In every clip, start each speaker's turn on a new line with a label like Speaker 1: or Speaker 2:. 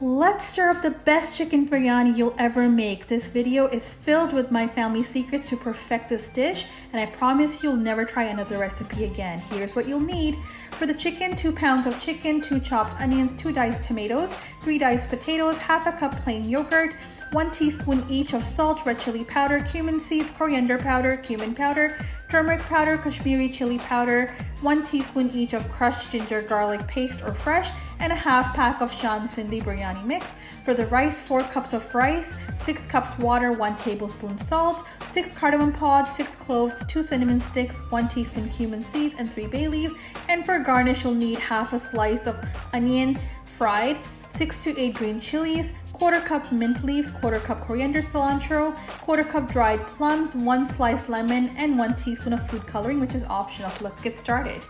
Speaker 1: Let's stir up the best chicken biryani you'll ever make. This video is filled with my family secrets to perfect this dish, and I promise you'll never try another recipe again. Here's what you'll need. For the chicken, 2 pounds of chicken, 2 chopped onions, 2 diced tomatoes, 3 diced potatoes, half a cup plain yogurt, 1 teaspoon each of salt, red chili powder, cumin seeds, coriander powder, cumin powder, turmeric powder, Kashmiri chili powder, 1 teaspoon each of crushed ginger garlic paste or fresh, and a half pack of Shan Sindhi Biryani mix. For the rice, 4 cups of rice, 6 cups water, 1 tablespoon salt, 6 cardamom pods, 6 cloves, 2 cinnamon sticks, 1 teaspoon cumin seeds, and 3 bay leaves. And for garnish, you'll need half a slice of onion fried, 6 to 8 green chilies, 1/4 cup mint leaves, 1/4 cup coriander, cilantro, 1/4 cup dried plums, 1 sliced lemon, and 1 teaspoon of food coloring, which is optional. So let's get started.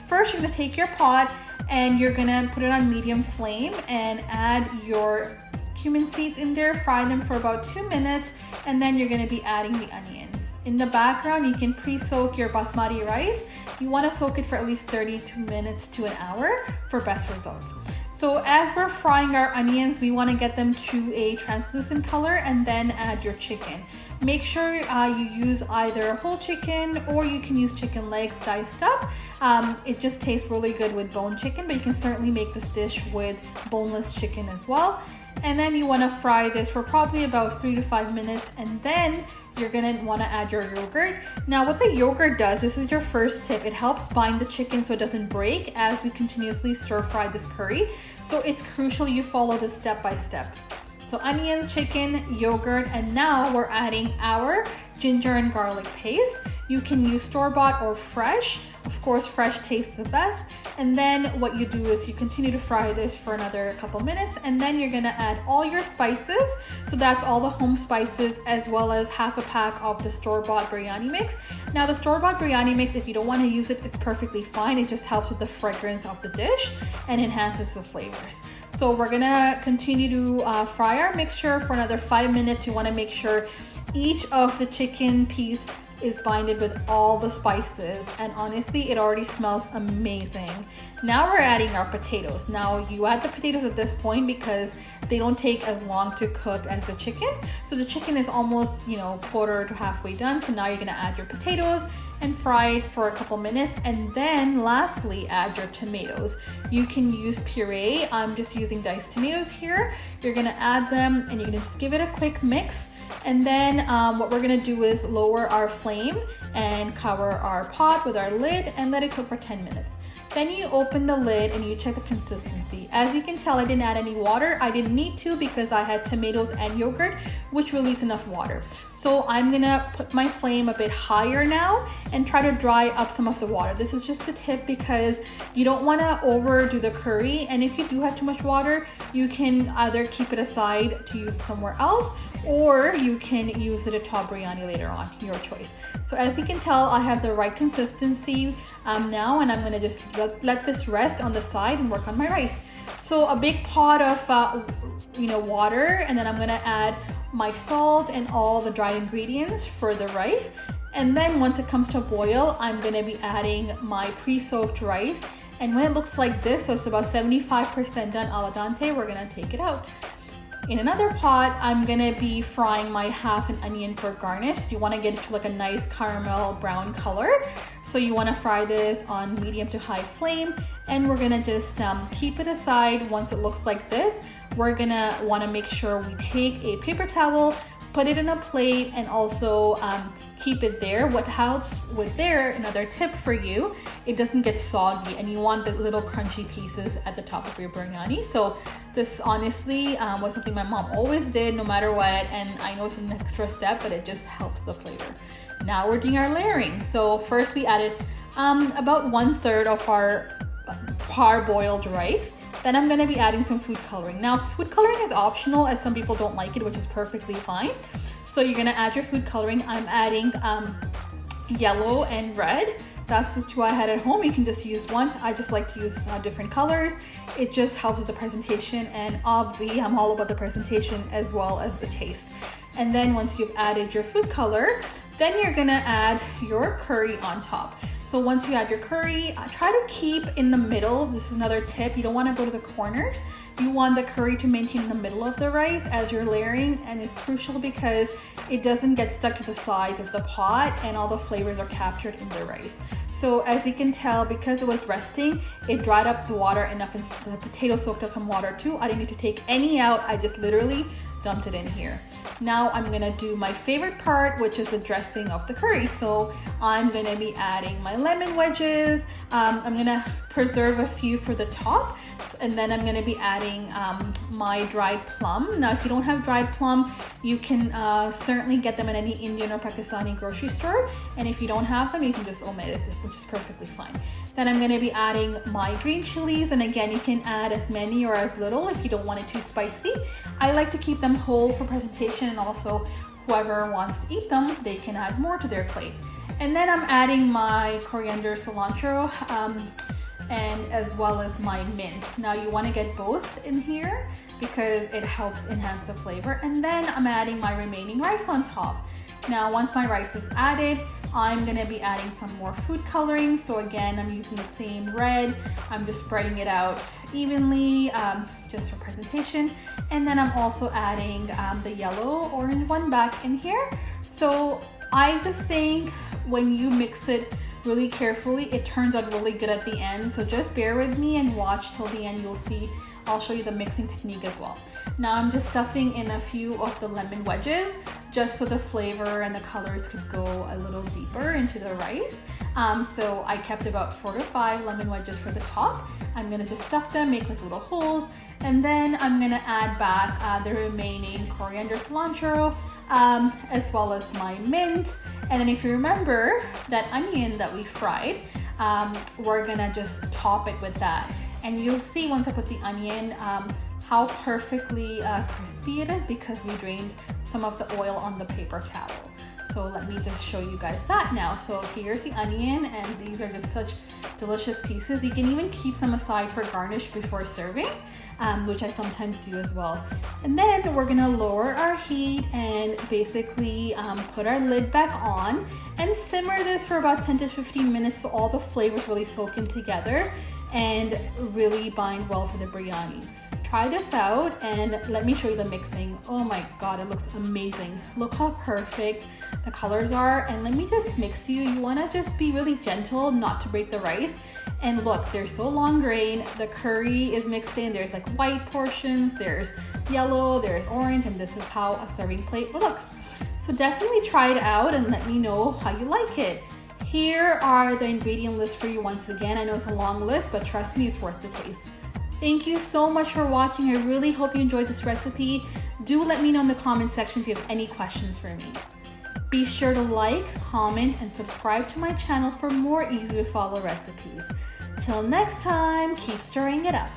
Speaker 1: First, you're gonna take your pot and you're gonna put it on medium flame and add your cumin seeds in there, fry them for about 2 minutes, and then you're gonna be adding the onions. In the background, you can pre-soak your basmati rice. You wanna soak it for at least 32 minutes to an hour for best results. So as we're frying our onions, we want to get them to a translucent color and then add your chicken. Make sure you use either whole chicken or you can use chicken legs diced up. It just tastes really good with bone chicken, but you can certainly make this dish with boneless chicken as well. And then you want to fry this for probably about 3 to 5 minutes, and then you're gonna want to add your yogurt. Now what the yogurt does, this is your first tip, it helps bind the chicken so it doesn't break as we continuously stir fry this curry. So it's crucial you follow this step by step. So onion, chicken, yogurt, and now we're adding our ginger and garlic paste. You can use store-bought or fresh. Of course, fresh tastes the best. And then what you do is you continue to fry this for another couple minutes, and then you're gonna add all your spices. So that's all the home spices as well as half a pack of the store-bought biryani mix. Now the store-bought biryani mix, if you don't wanna use it, it's perfectly fine. It just helps with the fragrance of the dish and enhances the flavors. So we're gonna continue to fry our mixture for another 5 minutes. You wanna make sure each of the chicken piece is binded with all the spices, and honestly it already smells amazing. Now we're adding our potatoes. Now you add the potatoes at this point because they don't take as long to cook as the chicken. So the chicken is almost, quarter to halfway done. So now you're gonna add your potatoes and fry it for a couple minutes, and then lastly add your tomatoes. You can use puree. I'm just using diced tomatoes here. You're gonna add them and you're gonna just give it a quick mix. And then what we're gonna do is lower our flame and cover our pot with our lid and let it cook for 10 minutes. Then you open the lid and you check the consistency. As you can tell, I didn't add any water. I didn't need to because I had tomatoes and yogurt, which release enough water. So I'm gonna put my flame a bit higher now and try to dry up some of the water. This is just a tip because you don't wanna overdo the curry. And if you do have too much water, you can either keep it aside to use it somewhere else, or you can use it at top biryani later on, your choice. So as you can tell, I have the right consistency now, and I'm gonna just let this rest on the side and work on my rice. So a big pot of water, and then I'm gonna add my salt and all the dried ingredients for the rice. And then once it comes to a boil, I'm gonna be adding my pre-soaked rice. And when it looks like this, so it's about 75% done al dente, we're gonna take it out. In another pot, I'm gonna be frying my half an onion for garnish. You wanna get it to like a nice caramel brown color. So you wanna fry this on medium to high flame, and we're gonna just keep it aside. Once it looks like this, we're gonna wanna make sure we take a paper towel, put it in a plate, and also keep it there. What helps with there, another tip for you, it doesn't get soggy, and you want the little crunchy pieces at the top of your biryani. So this honestly was something my mom always did no matter what, and I know it's an extra step, but it just helps the flavor. Now we're doing our layering. So first we added about 1/3 of our parboiled rice. Then I'm gonna be adding some food coloring. Now food coloring is optional as some people don't like it, which is perfectly fine. So you're gonna add your food coloring. I'm adding yellow and red. That's the 2 I had at home. You can just use one. I just like to use different colors. It just helps with the presentation, and obviously I'm all about the presentation as well as the taste. And then once you've added your food color, then you're gonna add your curry on top. So once you add your curry, try to keep in the middle. This is another tip. You don't want to go to the corners you want the curry to maintain in the middle of the rice as you're layering, and it's crucial because it doesn't get stuck to the sides of the pot and all the flavors are captured in the rice. So as you can tell, because it was resting, it dried up the water enough and the potato soaked up some water too. I didn't need to take any out. I just literally dumped it in here. Now I'm gonna do my favorite part, which is the dressing of the curry. So I'm gonna be adding my lemon wedges. I'm gonna preserve a few for the top. And then I'm gonna be adding my dried plum. Now, if you don't have dried plum, you can certainly get them at any Indian or Pakistani grocery store. And if you don't have them, you can just omit it, which is perfectly fine. Then I'm gonna be adding my green chilies. And again, you can add as many or as little if you don't want it too spicy. I like to keep them whole for presentation, and also whoever wants to eat them, they can add more to their plate. And then I'm adding my coriander, cilantro, and as well as my mint. Now you want to get both in here because it helps enhance the flavor. And then I'm adding my remaining rice on top. Now once my rice is added, I'm going to be adding some more food coloring. So again, I'm using the same red. I'm just spreading it out evenly just for presentation. And then I'm also adding the yellow orange one back in here. So I just think when you mix it really carefully, it turns out really good at the end. So just bear with me and watch till the end. You'll see, I'll show you the mixing technique as well. Now I'm just stuffing in a few of the lemon wedges just so the flavor and the colors could go a little deeper into the rice. So I kept about 4 to 5 lemon wedges for the top. I'm gonna just stuff them, make like little holes, and then I'm gonna add back the remaining coriander, cilantro, as well as my mint. And then if you remember that onion that we fried, we're gonna just top it with that. And you'll see once I put the onion, how perfectly crispy it is because we drained some of the oil on the paper towel. So let me just show you guys that now. So here's the onion, and these are just such delicious pieces. You can even keep them aside for garnish before serving, which I sometimes do as well. And then we're gonna lower our heat and basically put our lid back on and simmer this for about 10 to 15 minutes so all the flavors really soak in together and really bind well for the biryani. Try this out and let me show you the mixing. Oh my God, it looks amazing. Look how perfect the colors are. And let me just mix you. You wanna just be really gentle, not to break the rice. And look, they're so long grain. The curry is mixed in. There's like white portions, there's yellow, there's orange, and this is how a serving plate looks. So definitely try it out and let me know how you like it. Here are the ingredient list for you once again. I know it's a long list, but trust me, it's worth the taste. Thank you so much for watching. I really hope you enjoyed this recipe. Do let me know in the comment section if you have any questions for me. Be sure to like, comment, and subscribe to my channel for more easy to follow recipes. Till next time, keep stirring it up.